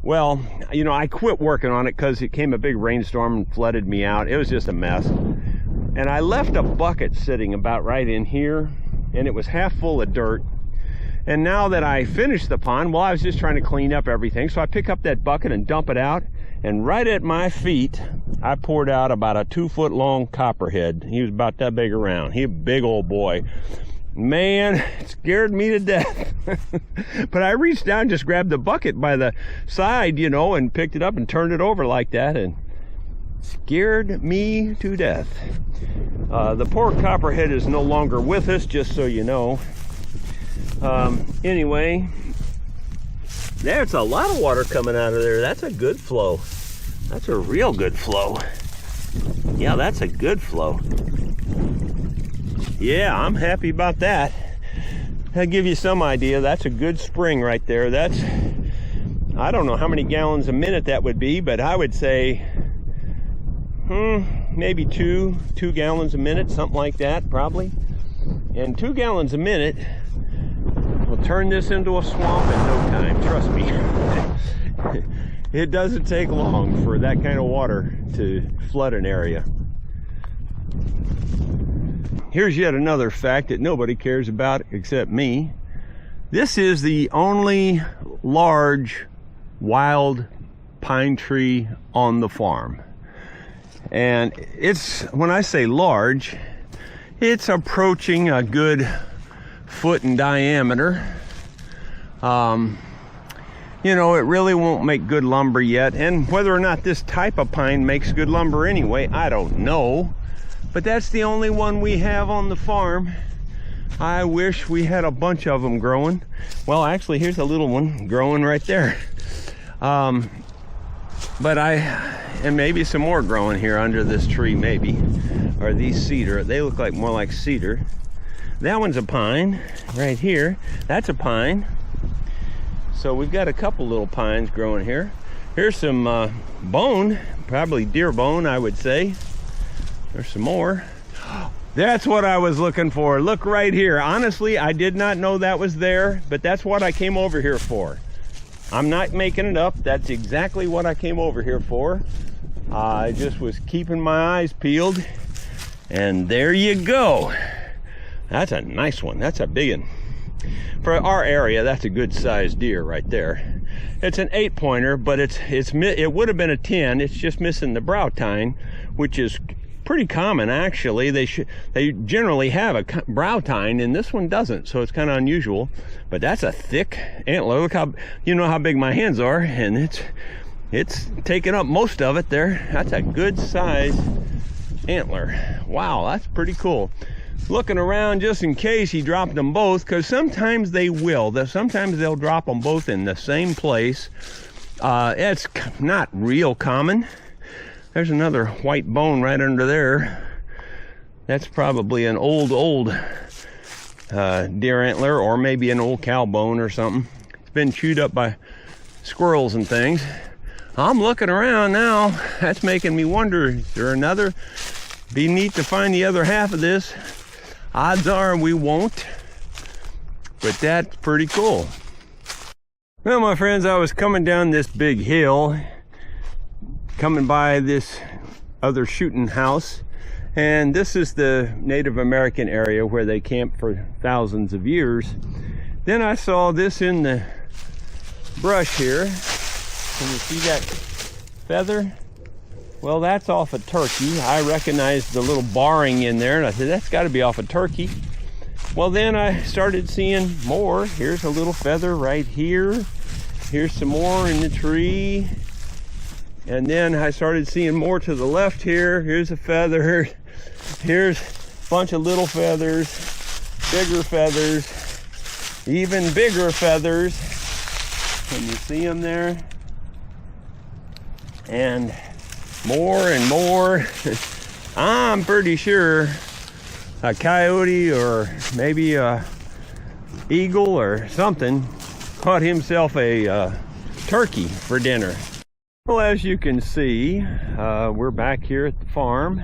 well, you know, I quit working on it because it came a big rainstorm and flooded me out. It was just a mess. And I left a bucket sitting about right in here, and it was half full of dirt. And now that I finished the pond, well, I was just trying to clean up everything. So I pick up that bucket and dump it out. And right at my feet, I poured out about a 2-foot long copperhead. He was about that big around. He was a big old boy. Man, it scared me to death. But I reached down, just grabbed the bucket by the side, you know, and picked it up and turned it over like that. And Scared me to death. The poor copperhead is no longer with us, just so you know. Anyway, there's a lot of water coming out of there. That's a good flow. That's a real good flow. Yeah, that's a good flow. Yeah, I'm happy about that. I'll give you some idea. That's a good spring right there. That's, I don't know how many gallons a minute that would be, but I would say maybe two gallons a minute, something like that, probably. And 2 gallons a minute will turn this into a swamp in no time, trust me. It doesn't take long for that kind of water to flood an area. Here's yet another fact that nobody cares about except me. This is the only large wild pine tree on the farm. And it's, when I say large, it's approaching a good foot in diameter. You know, it really won't make good lumber yet, and whether or not this type of pine makes good lumber anyway, I don't know. But that's the only one we have on the farm. I wish we had a bunch of them growing. Well, actually, here's a little one growing right there. And maybe some more growing here under this tree, maybe. Or these cedar, they look like more like cedar. That one's a pine right here. That's a pine. So we've got a couple little pines growing here. Here's some bone, probably deer bone, I would say. There's some more. That's what I was looking for. Look right here. Honestly, I did not know that was there, but that's what I came over here for. I'm not making it up. That's exactly what I came over here for. I just was keeping my eyes peeled, and there you go. That's a nice one. That's a big one. For our area, that's a good sized deer right there. It's an 8-pointer, but it would have been a 10. It's just missing the brow tine, which is pretty common actually. They generally have a brow tine, and this one doesn't, so it's kind of unusual. But that's a thick antler. Look how, you know how big my hands are, and it's taking up most of it there. That's a good size antler. Wow, that's pretty cool. Looking around just in case he dropped them both, because sometimes they will. Sometimes they'll drop them both in the same place. It's not real common. There's another white bone right under there. That's probably an old deer antler, or maybe an old cow bone or something. It's been chewed up by squirrels and things. I'm looking around now. That's making me wonder, is there another? Be neat to find the other half of this. Odds are we won't, but that's pretty cool. Well, my friends, I was coming down this big hill, coming by this other shooting house, and this is the Native American area where they camped for thousands of years. Then I saw this in the brush here. Can you see that feather? Well, that's off a turkey. I recognized the little barring in there, and I said, that's got to be off a turkey. Well, then I started seeing more. Here's a little feather right here. Here's some more in the tree. And then I started seeing more to the left here. Here's a feather. Here's a bunch of little feathers, bigger feathers, even bigger feathers. Can you see them there? And more. I'm pretty sure a coyote or maybe a eagle or something caught himself a turkey for dinner. Well, as you can see, we're back here at the farm,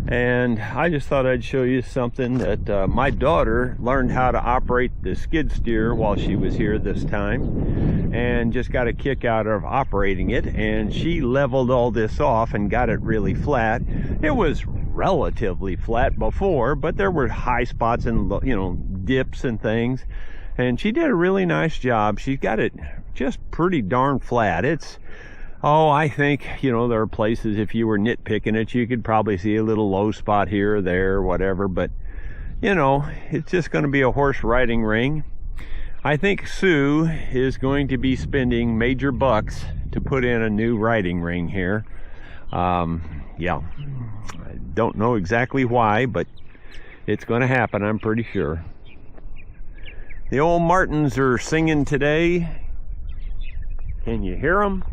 and I just thought I'd show you something that my daughter learned how to operate the skid steer while she was here this time, and just got a kick out of operating it. And she leveled all this off and got it really flat. It was relatively flat before, but there were high spots and, you know, dips and things, and she did a really nice job. She's got it just pretty darn flat. I think, you know, there are places, if you were nitpicking it, you could probably see a little low spot here or there or whatever, but, you know, it's just going to be a horse riding ring. I think Sue is going to be spending major bucks to put in a new riding ring here. Yeah, I don't know exactly why, but it's going to happen, I'm pretty sure. The old martins are singing today. Can you hear them?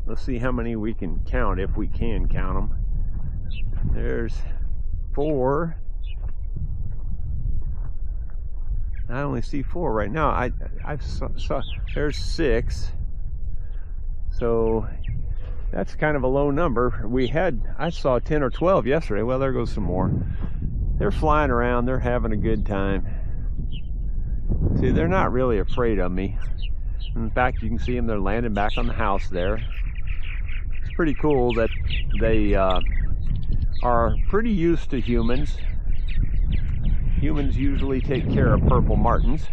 Let's see how many we can count, if we can count them. There's 4. I only see 4 right now. I saw there's 6. So that's kind of a low number. I saw 10 or 12 yesterday. Well, there goes some more. They're flying around. They're having a good time. See, they're not really afraid of me. In fact, you can see them. They're landing back on the house there. It's pretty cool that they are pretty used to humans. Humans usually take care of purple martins.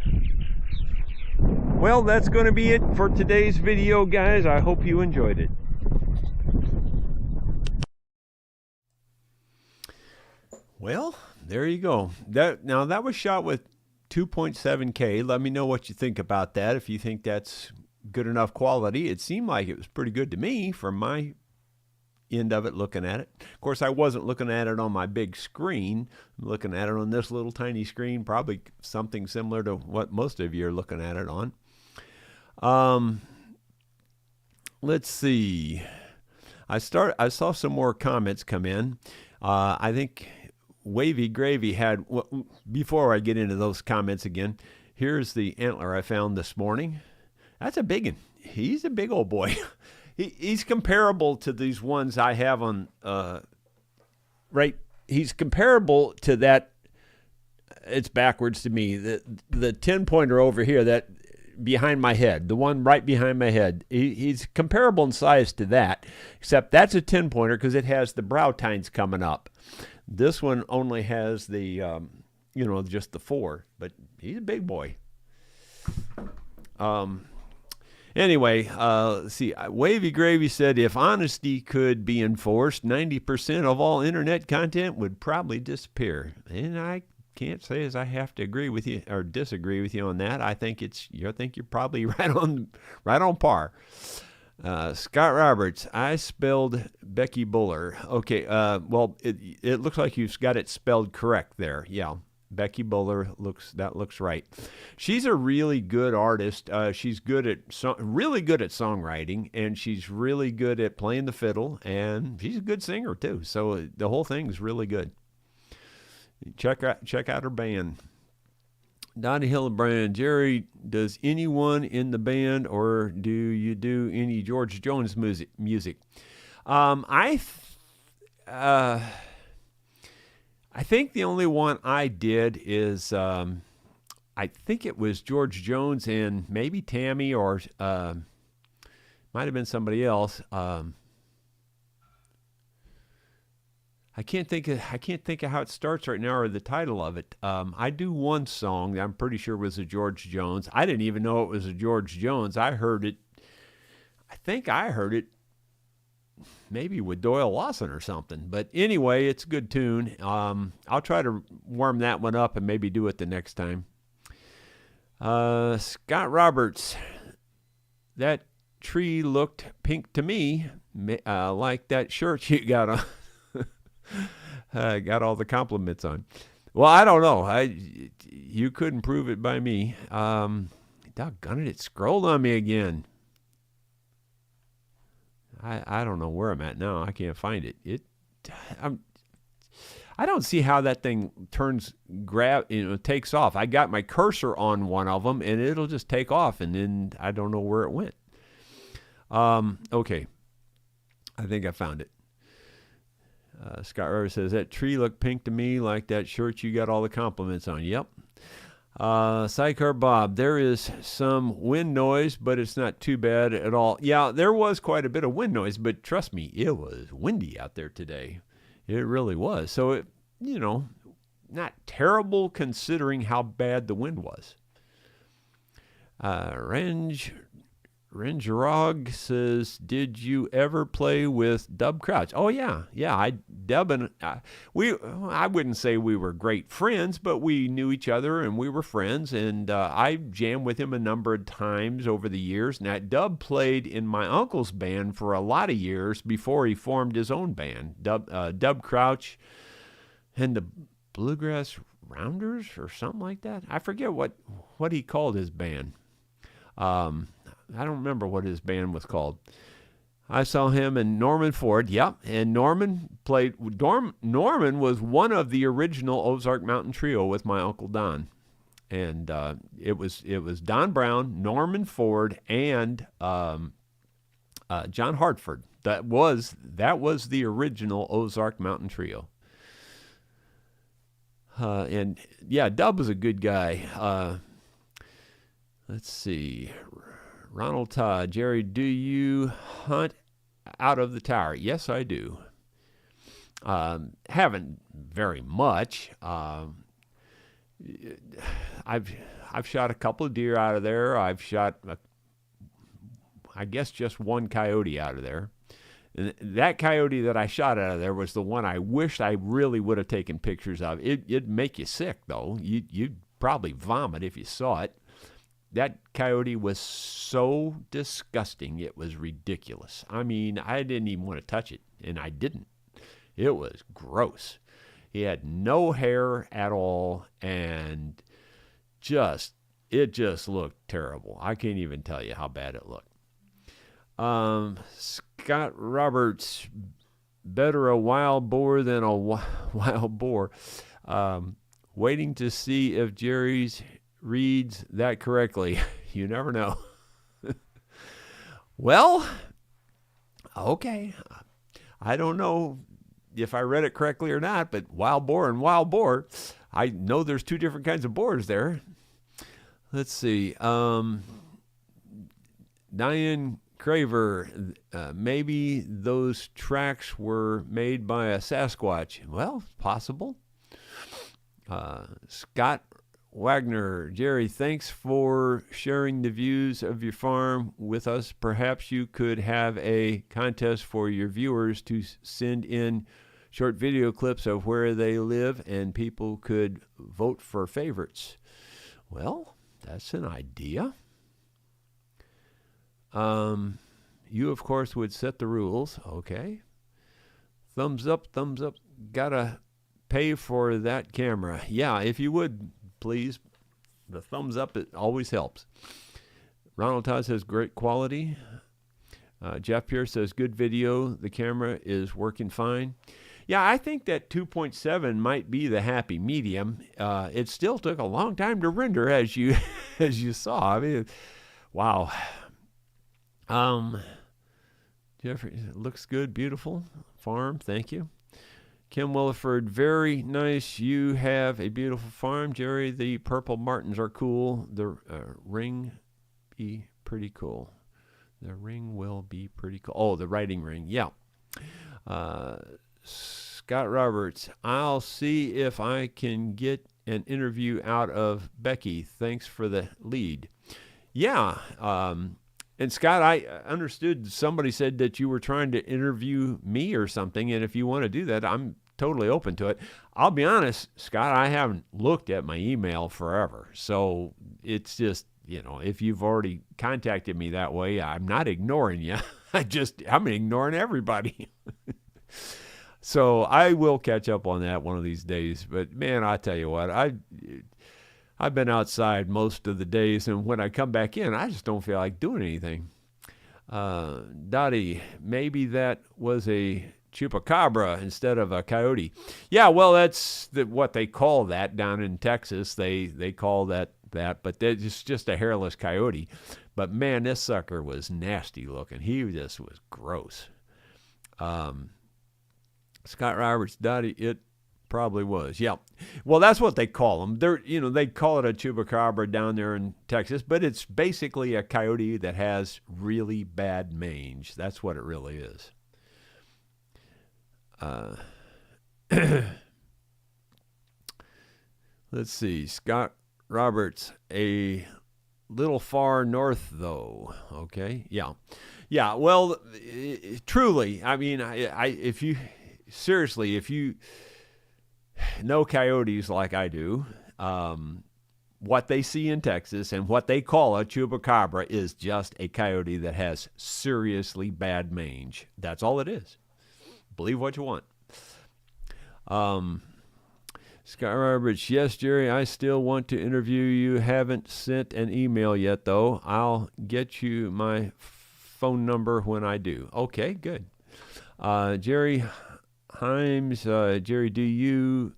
Well, that's going to be it for today's video, guys. I hope you enjoyed it. Well, there you go. Now that was shot with 2.7K. Let me know what you think about that. If you think that's good enough quality. It seemed like it was pretty good to me from my end of it, looking at it. Of course, I wasn't looking at it on my big screen. I'm looking at it on this little tiny screen, probably something similar to what most of you are looking at it on. Let's see. I saw some more comments come in. I think Wavy Gravy had, before I get into those comments again, here's the antler I found this morning. That's a big one. He's a big old boy. He's comparable to these ones I have on, right? He's comparable to that. It's backwards to me. The 10-pointer over here, that behind my head, the one right behind my head, he's comparable in size to that, except that's a 10-pointer because it has the brow tines coming up. This one only has the, just the 4, but he's a big boy. Anyway, let's see. Wavy Gravy said, if honesty could be enforced, 90% of all internet content would probably disappear. And I can't say as I have to agree with you or disagree with you on that. I think you're probably right on par. Scott Roberts, I spelled Becky Buller. Okay, well, it looks like you've got it spelled correct there. Yeah. Becky Buller looks right. She's a really good artist. She's really good at songwriting, and she's really good at playing the fiddle, and she's a good singer too. So the whole thing's really good. Check out her band. Donnie Hillebrand, Jerry, does anyone in the band, or do you do any George Jones music? I think the only one I did is, I think it was George Jones and maybe Tammy, or might have been somebody else. I can't think of how it starts right now or the title of it. I do one song that I'm pretty sure was a George Jones. I didn't even know it was a George Jones. I think I heard it maybe with Doyle Lawson or something. But anyway, it's a good tune. I'll try to warm that one up and maybe do it the next time. Scott Roberts, that tree looked pink to me, like that shirt you got on. Got all the compliments on. Well, I don't know. You couldn't prove it by me. Doggone it scrolled on me again. I don't know where I'm at now. I can't find it. I don't see how that thing takes off. I got my cursor on one of them, and it'll just take off, and then I don't know where it went. Okay. I think I found it. Scott Rivers says, that tree looked pink to me, like that shirt you got all the compliments on. Yep. Sycar Bob, there is some wind noise, but it's not too bad at all. Yeah, there was quite a bit of wind noise, but trust me, it was windy out there today. It really was. So, it, not terrible considering how bad the wind was. Rinjarog says, "Did you ever play with Dub Crouch?" Oh yeah. Dub and I wouldn't say we were great friends, but we knew each other and we were friends. And I jammed with him a number of times over the years. Now Dub played in my uncle's band for a lot of years before he formed his own band. Dub Crouch and the Bluegrass Rounders or something like that. I forget what he called his band. I don't remember what his band was called. I saw him and Norman Ford. Yep, and Norman played. Norman was one of the original Ozark Mountain Trio with my Uncle Don, and it was Don Brown, Norman Ford, and John Hartford. That was the original Ozark Mountain Trio. And yeah, Dub was a good guy. Let's see. Ronald Todd, Jerry, do you hunt out of the tower? Yes, I do. Haven't very much. I've shot a couple of deer out of there. I've shot, I guess, just one coyote out of there. And that coyote that I shot out of there was the one I wished I really would have taken pictures of. It'd make you sick, though. You'd probably vomit if you saw it. That coyote was so disgusting, it was ridiculous. I mean, I didn't even want to touch it, and I didn't. It was gross. He had no hair at all, and it just looked terrible. I can't even tell you how bad it looked. Scott Roberts, better a wild boar than a wild boar. Waiting to see if Jerry's reads that correctly. You never know. Well, okay. I don't know if I read it correctly or not, but wild boar and wild boar, I know there's two different kinds of boars there. Let's see. Diane Craver, maybe those tracks were made by a Sasquatch. Well, possible. Scott Wagner, Jerry, thanks for sharing the views of your farm with us. Perhaps you could have a contest for your viewers to send in short video clips of where they live, and people could vote for favorites. Well, that's an idea. You, of course, would set the rules. Okay. Thumbs up, thumbs up. Gotta pay for that camera. Yeah, if you would, please. The thumbs up, it always helps. Ronald Todd says, great quality. Jeff Pierce says, good video. The camera is working fine. Yeah, I think that 2.7 might be the happy medium. It still took a long time to render, as you saw. I mean, wow. Jeffrey, looks good, beautiful farm. Thank you. Kim Williford, very nice. You have a beautiful farm, Jerry. The purple martins are cool. The ring be pretty cool. The ring will be pretty cool. Oh, the writing ring. Yeah. Scott Roberts, I'll see if I can get an interview out of Becky. Thanks for the lead. Yeah. And Scott, I understood somebody said that you were trying to interview me or something. And if you want to do that, I'm totally open to it. I'll be honest, Scott, I haven't looked at my email forever. So it's just, if you've already contacted me that way, I'm not ignoring you. I'm ignoring everybody. So I will catch up on that one of these days. But man, I tell you what, I've been outside most of the days, and when I come back in, I just don't feel like doing anything. Dottie, maybe that was a chupacabra instead of a coyote. Yeah, well, that's what they call that down in Texas. They call that, but it's just a hairless coyote. But man, this sucker was nasty looking. He just was gross. Scott Roberts, Dottie, it probably was. Yeah. Well, that's what they call them. They call it a chupacabra down there in Texas, but it's basically a coyote that has really bad mange. That's what it really is. Let's see. Scott Roberts, a little far north, though. Okay, yeah, yeah. Well, truly, I mean, if you seriously, if you know coyotes like I do, what they see in Texas and what they call a chupacabra is just a coyote that has seriously bad mange. That's all it is. Believe what you want. Scott Roberts, yes, Jerry, I still want to interview you. Haven't sent an email yet, though. I'll get you my phone number when I do. Okay, good. Jerry Himes, Jerry, do you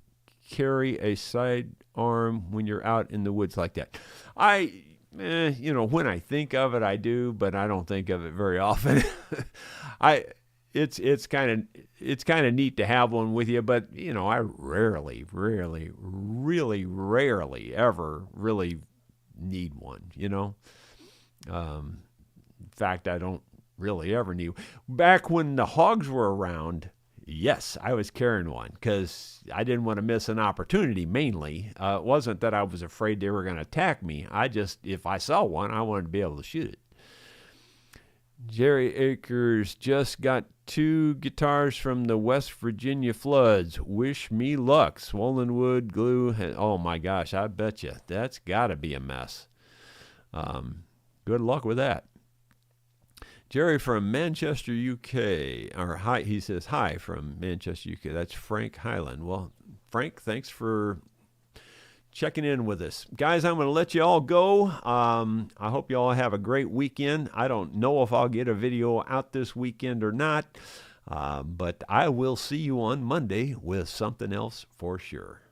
carry a sidearm when you're out in the woods like that? When I think of it, I do, but I don't think of it very often. It's kind of neat to have one with you, but I rarely ever really need one. In fact, I don't really ever need. Back when the hogs were around, yes, I was carrying one because I didn't want to miss an opportunity. Mainly, it wasn't that I was afraid they were going to attack me. If I saw one, I wanted to be able to shoot it. Jerry Akers just got 2 guitars from the West Virginia floods. Wish me luck. Swollen wood, glue. Oh my gosh, I bet you that's got to be a mess. Good luck with that. Jerry from Manchester, UK. Or hi, he says hi from Manchester, UK. That's Frank Highland. Well, Frank, thanks for checking in with us. Guys, I'm going to let you all go. I hope you all have a great weekend. I don't know if I'll get a video out this weekend or not, but I will see you on Monday with something else for sure.